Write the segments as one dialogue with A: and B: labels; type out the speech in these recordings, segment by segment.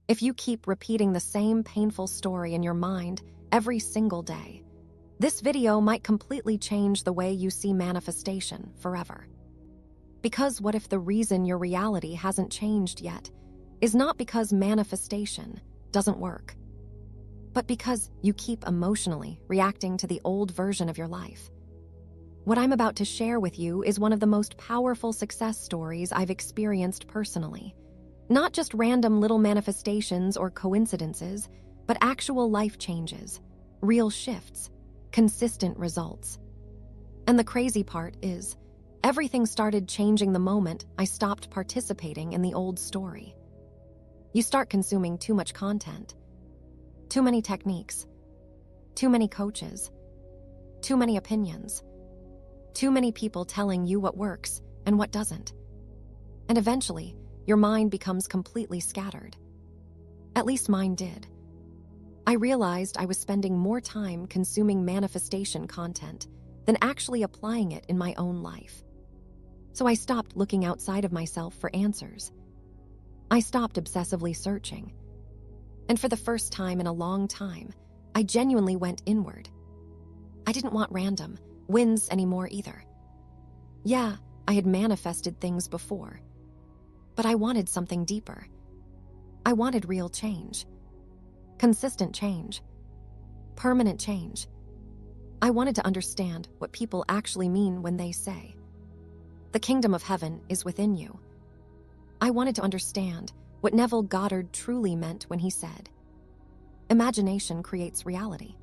A: If you keep repeating the same painful story in your mind every single day, this video might completely change the way you see manifestation forever. Because what if the reason your reality hasn't changed yet is not because manifestation doesn't work, but because you keep emotionally reacting to the old version of your life? What I'm about to share with you is one of the most powerful success stories I've experienced personally. Not just random little manifestations or coincidences, but actual life changes, real shifts, consistent results. And the crazy part is, everything started changing the moment I stopped participating in the old story. You start consuming too much content, too many techniques, too many coaches, too many opinions, too many people telling you what works and what doesn't. And eventually, your mind becomes completely scattered. At least mine did. I realized I was spending more time consuming manifestation content than actually applying it in my own life. So I stopped looking outside of myself for answers. I stopped obsessively searching. And for the first time in a long time, I genuinely went inward. I didn't want random wins anymore either. Yeah, I had manifested things before, but I wanted something deeper. I wanted real change. Consistent change. Permanent change. I wanted to understand what people actually mean when they say, "The kingdom of heaven is within you." I wanted to understand what Neville Goddard truly meant when he said, "Imagination creates reality."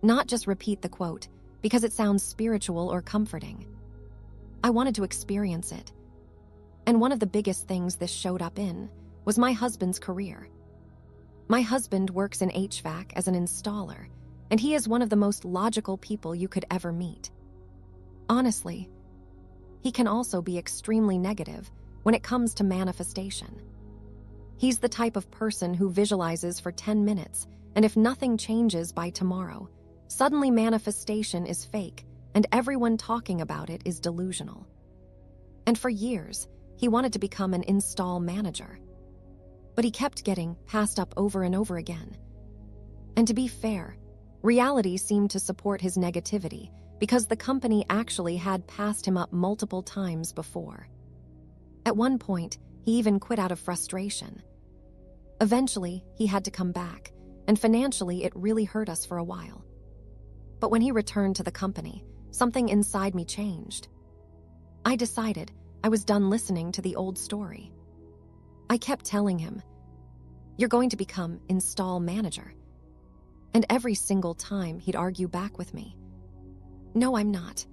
A: Not just repeat the quote because it sounds spiritual or comforting. I wanted to experience it. And one of the biggest things this showed up in was my husband's career. My husband works in HVAC as an installer, and he is one of the most logical people you could ever meet. Honestly, he can also be extremely negative when it comes to manifestation. He's the type of person who visualizes for 10 minutes, and if nothing changes by tomorrow, suddenly manifestation is fake, and everyone talking about it is delusional. And for years, he wanted to become an install manager. But he kept getting passed up over and over again. And to be fair, reality seemed to support his negativity because the company actually had passed him up multiple times before. At one point, he even quit out of frustration. Eventually, he had to come back, and financially it really hurt us for a while. But when he returned to the company, something inside me changed. I decided I was done listening to the old story. I kept telling him, "You're going to become install manager." And every single time he'd argue back with me, "No, I'm not.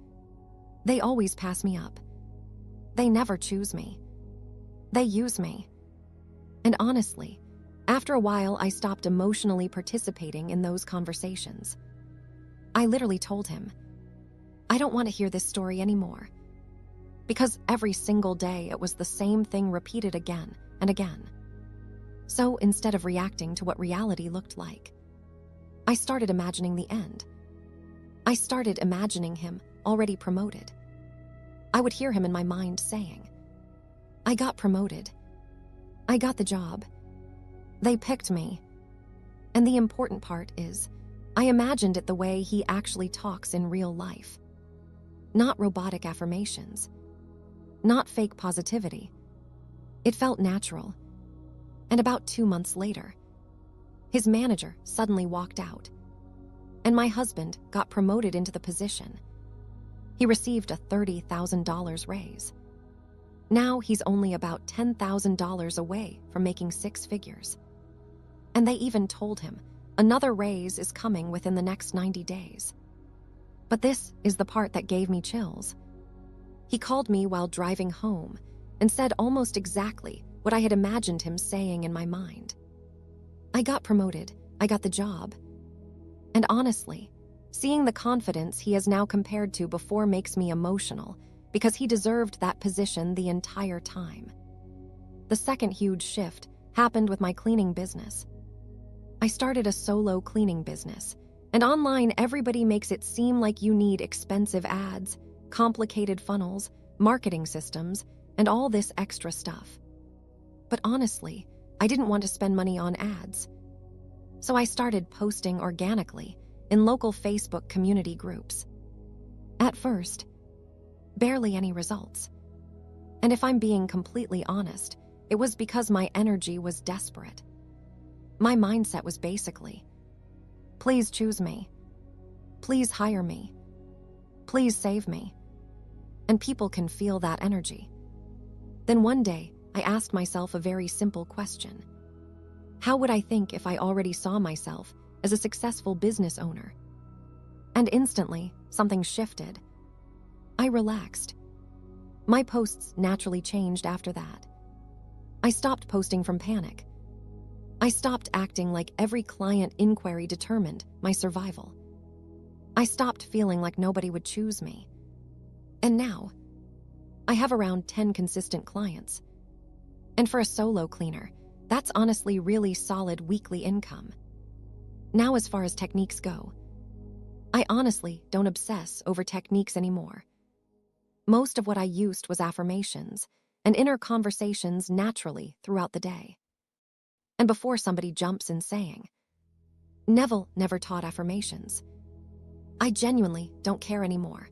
A: They always pass me up. They never choose me. They use me." And honestly, after a while I stopped emotionally participating in those conversations. I literally told him, "I don't want to hear this story anymore." Because every single day it was the same thing repeated again and again. So instead of reacting to what reality looked like, I started imagining the end. I started imagining him already promoted. I would hear him in my mind saying, "I got promoted. I got the job. They picked me." And the important part is, I imagined it the way he actually talks in real life. Not robotic affirmations. Not fake positivity. It felt natural. And about 2 months later, his manager suddenly walked out, and my husband got promoted into the position. He received a $30,000 raise. Now he's only about $10,000 away from making 6 figures. And they even told him another raise is coming within the next 90 days. But this is the part that gave me chills. He called me while driving home and said almost exactly what I had imagined him saying in my mind. "I got promoted. I got the job." And honestly, seeing the confidence he has now compared to before makes me emotional because he deserved that position the entire time. The second huge shift happened with my cleaning business. I started a solo cleaning business, and online everybody makes it seem like you need expensive ads, complicated funnels, marketing systems, and all this extra stuff. But honestly, I didn't want to spend money on ads. So I started posting organically in local Facebook community groups. At first, barely any results. And if I'm being completely honest, it was because my energy was desperate. My mindset was basically, please choose me. Please hire me. Please save me. And people can feel that energy. Then one day, I asked myself a very simple question. How would I think if I already saw myself as a successful business owner? And instantly, something shifted. I relaxed. My posts naturally changed after that. I stopped posting from panic. I stopped acting like every client inquiry determined my survival. I stopped feeling like nobody would choose me. And now, I have around 10 consistent clients. And for a solo cleaner, that's honestly really solid weekly income. Now, as far as techniques go, I honestly don't obsess over techniques anymore. Most of what I used was affirmations and inner conversations naturally throughout the day. And before somebody jumps in saying, Neville never taught affirmations, I genuinely don't care anymore.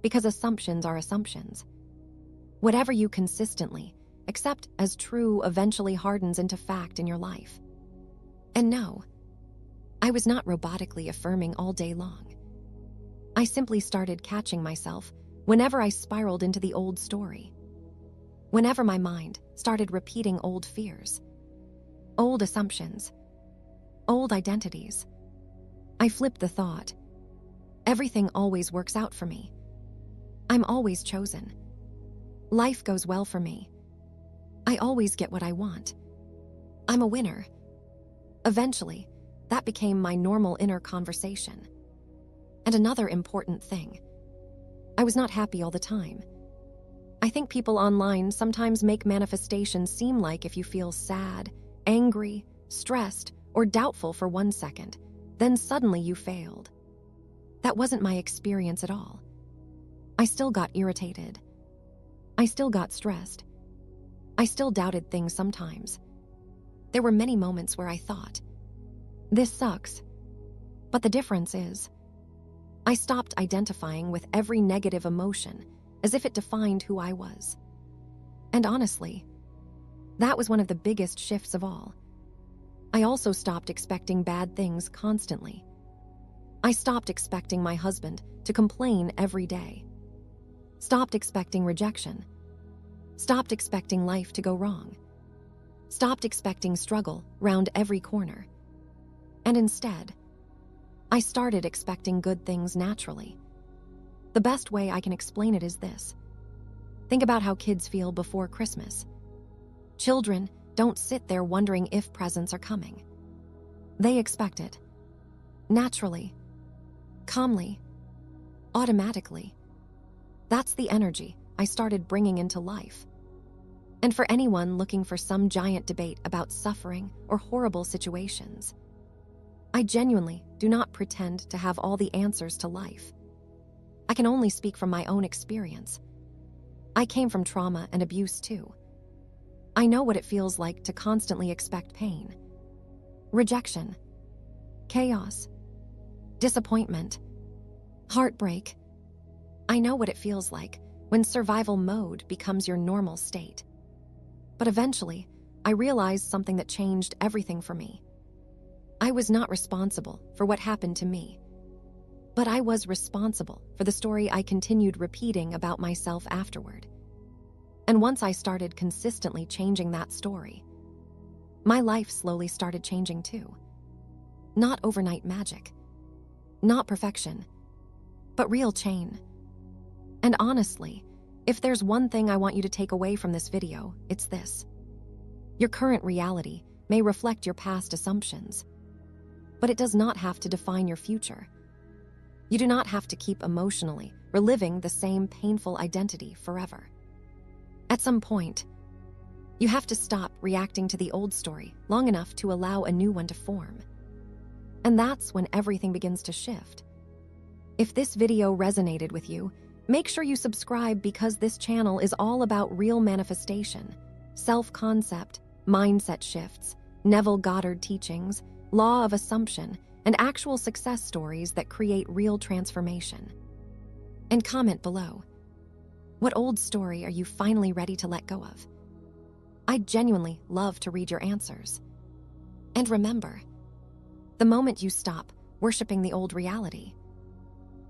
A: Because assumptions are assumptions. Whatever you consistently accept as true eventually hardens into fact in your life. And no, I was not robotically affirming all day long. I simply started catching myself whenever I spiraled into the old story. Whenever my mind started repeating old fears, old assumptions, old identities, I flipped the thought. Everything always works out for me. I'm always chosen. Life goes well for me. I always get what I want. I'm a winner. Eventually, that became my normal inner conversation. And another important thing, I was not happy all the time. I think people online sometimes make manifestations seem like if you feel sad, angry, stressed, or doubtful for 1 second, then suddenly you failed. That wasn't my experience at all. I still got irritated. I still got stressed. I still doubted things sometimes. There were many moments where I thought, this sucks. But the difference is, I stopped identifying with every negative emotion as if it defined who I was. And honestly, that was one of the biggest shifts of all. I also stopped expecting bad things constantly. I stopped expecting my husband to complain every day. Stopped expecting rejection. Stopped expecting life to go wrong. Stopped expecting struggle round every corner. And instead, I started expecting good things naturally. The best way I can explain it is this. Think about how kids feel before Christmas. Children don't sit there wondering if presents are coming. They expect it. Naturally. Calmly. Automatically. That's the energy I started bringing into life. And for anyone looking for some giant debate about suffering or horrible situations, I genuinely do not pretend to have all the answers to life. I can only speak from my own experience. I came from trauma and abuse too. I know what it feels like to constantly expect pain, rejection, chaos, disappointment, heartbreak. I know what it feels like when survival mode becomes your normal state. But eventually, I realized something that changed everything for me. I was not responsible for what happened to me, but I was responsible for the story I continued repeating about myself afterward. And once I started consistently changing that story, my life slowly started changing too. Not overnight magic, not perfection, but real change. And honestly, if there's one thing I want you to take away from this video, it's this. Your current reality may reflect your past assumptions, but it does not have to define your future. You do not have to keep emotionally reliving the same painful identity forever. At some point, you have to stop reacting to the old story long enough to allow a new one to form. And that's when everything begins to shift. If this video resonated with you, make sure you subscribe because this channel is all about real manifestation, self-concept, mindset shifts, Neville Goddard teachings, law of assumption, and actual success stories that create real transformation. And comment below. What old story are you finally ready to let go of? I'd genuinely love to read your answers. And remember, the moment you stop worshiping the old reality,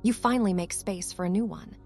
A: you finally make space for a new one.